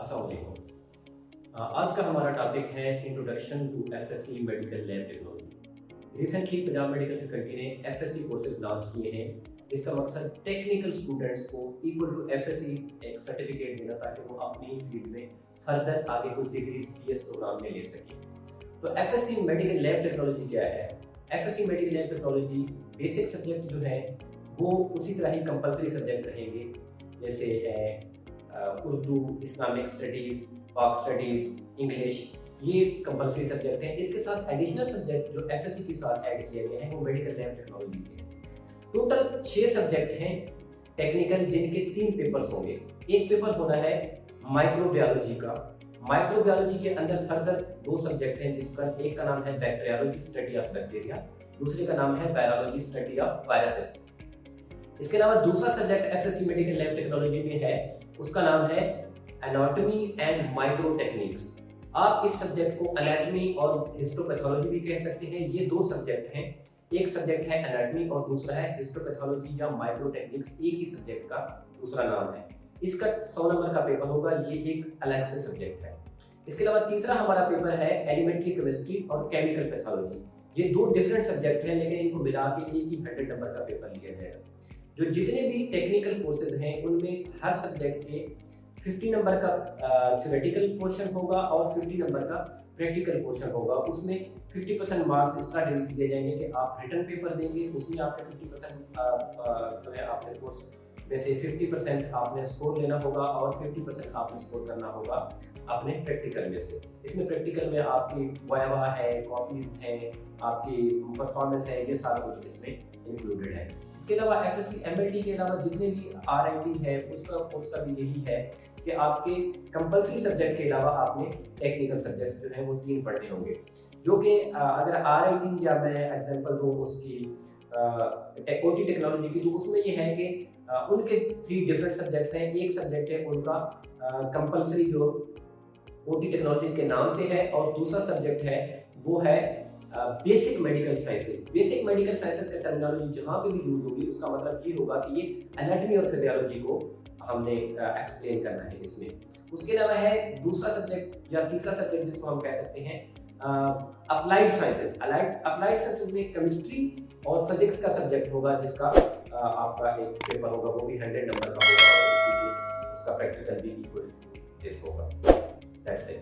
अस्सलाम वालेकुम। आज का हमारा टॉपिक है introduction to FSc medical lab technology. Recently Punjab medical faculty ने एफएससी कोर्सेज लॉन्च किए हैं। इसका मकसद टेक्निकल स्टूडेंट्स को इक्वल टू एफएससी एक सर्टिफिकेट देना ताकि वो अपनी फील्ड में फर्दर आगे कोई डिग्री पीएस प्रोग्राम में ले सकें। तो एफएससी मेडिकल लैब टेक्नोलॉजी क्या है? FSc medical lab technology basic subject जो है वो उसी तरह ही कंपलसरी सब्जेक्ट रहेंगे, जैसे उर्दू, इस्लामिक स्टडीज़, पाक स्टडीज़, इंग्लिश, ये कंपलसरी सब्जेक्ट हैं। इसके साथ एडिशनल सब्जेक्ट जो एफएससी के साथ ऐड किए गए हैं वो मेडिकल लैब टेक्नोलॉजी के हैं। टोटल 6 सब्जेक्ट हैं टेक्निकल, जिनके 3 पेपर्स होंगे। एक पेपर होना है माइक्रोबायोलॉजी का। माइक्रोबायोलॉजी के अंदर फर्दर 2 सब्जेक्ट हैं, जिसका एक का नाम है बैक्टीरियोलॉजी, स्टडी ऑफ बैक्टीरिया, दूसरे का नाम है वायरोलॉजी, स्टडी ऑफ वायरसेस। इसके अलावा दूसरा subject FSc medical lab technology में है, उसका नाम है एनाटॉमी एंड माइक्रो टेक्निक्स। आप इस सब्जेक्ट को एनाटॉमी और हिस्टोपैथोलॉजी भी कह सकते हैं। ये 2 सब्जेक्ट हैं, एक सब्जेक्ट है एनाटॉमी और दूसरा है हिस्टोपैथोलॉजी या माइक्रो टेक्निक्स, एक ही सब्जेक्ट का दूसरा नाम है। इसका 100 नंबर का पेपर होगा, ये एक अलग से सब्जेक्ट है। इसके अलावा तीसरा हमारा पेपर है एलिमेंट्री केमिस्ट्री और केमिकल पैथोलॉजी। ये 2 डिफरेंट सब्जेक्ट हैं, लेकिन इनको मिला के एक ही 100 नंबर का पेपर लिया जाएगा। जो जितने भी टेक्निकल कोर्सेज हैं उनमें हर सब्जेक्ट के 50 नंबर का थ्योरेटिकल पोर्शन होगा और 50 नंबर का प्रैक्टिकल पोर्शन होगा। उसमें 50% मार्क्स इस तरह दिए जाएंगे कि आप रिटर्न पेपर देंगे, उसमें आपका 50% जो है आपने कोर्स में से 50% आपने स्कोर लेना होगा और 50% आपने स्कोर करना होगा अपने प्रैक्टिकल में से। इसमें प्रैक्टिकल में आपकी वाइवा है, कॉपीज हैं, आपकी परफॉर्मेंस है, ये सारा कुछ इसमें इंक्लूडेड है। इसके अलावा एफएससी एमएलटी के अलावा जितने भी आरआईटी है उसका भी यही है कि आपके कंपलसरी सब्जेक्ट के अलावा आपने टेक्निकल सब्जेक्ट जो है वो 3 पढ़ने होंगे, जो कि अगर आरआईटी या मैं एग्जांपल दूँ उसकी ओटी टेक्नोलॉजी की, तो उसमें ये है कि उनके 3 डिफरेंट सब्जेक्ट्स हैं। एक सब्जेक्ट है उनका कंपलसरी जो ओटी टेक्नोलॉजी के नाम से है, और दूसरा सब्जेक्ट है वो है basic medical sciences. Basic medical sciences का टर्मिनोलॉजी जहाँ पे भी यूज होगी उसका मतलब ये होगा कि ये एनाटॉमी और फिजियोलॉजी को हमने एक्सप्लेन करना है इसमें। उसके अलावा है दूसरा सब्जेक्ट या तीसरा सब्जेक्ट जिसको हम कह सकते हैं अप्लाइड साइंसेज। अप्लाइड साइंसेज में केमिस्ट्री और फिजिक्स का सब्जेक्ट होगा, जिसका आपका एक पेपर होगा, वो भी 100 नंबर का होगा और उसका प्रैक्टिकल भी इक्वल होगा। That's it.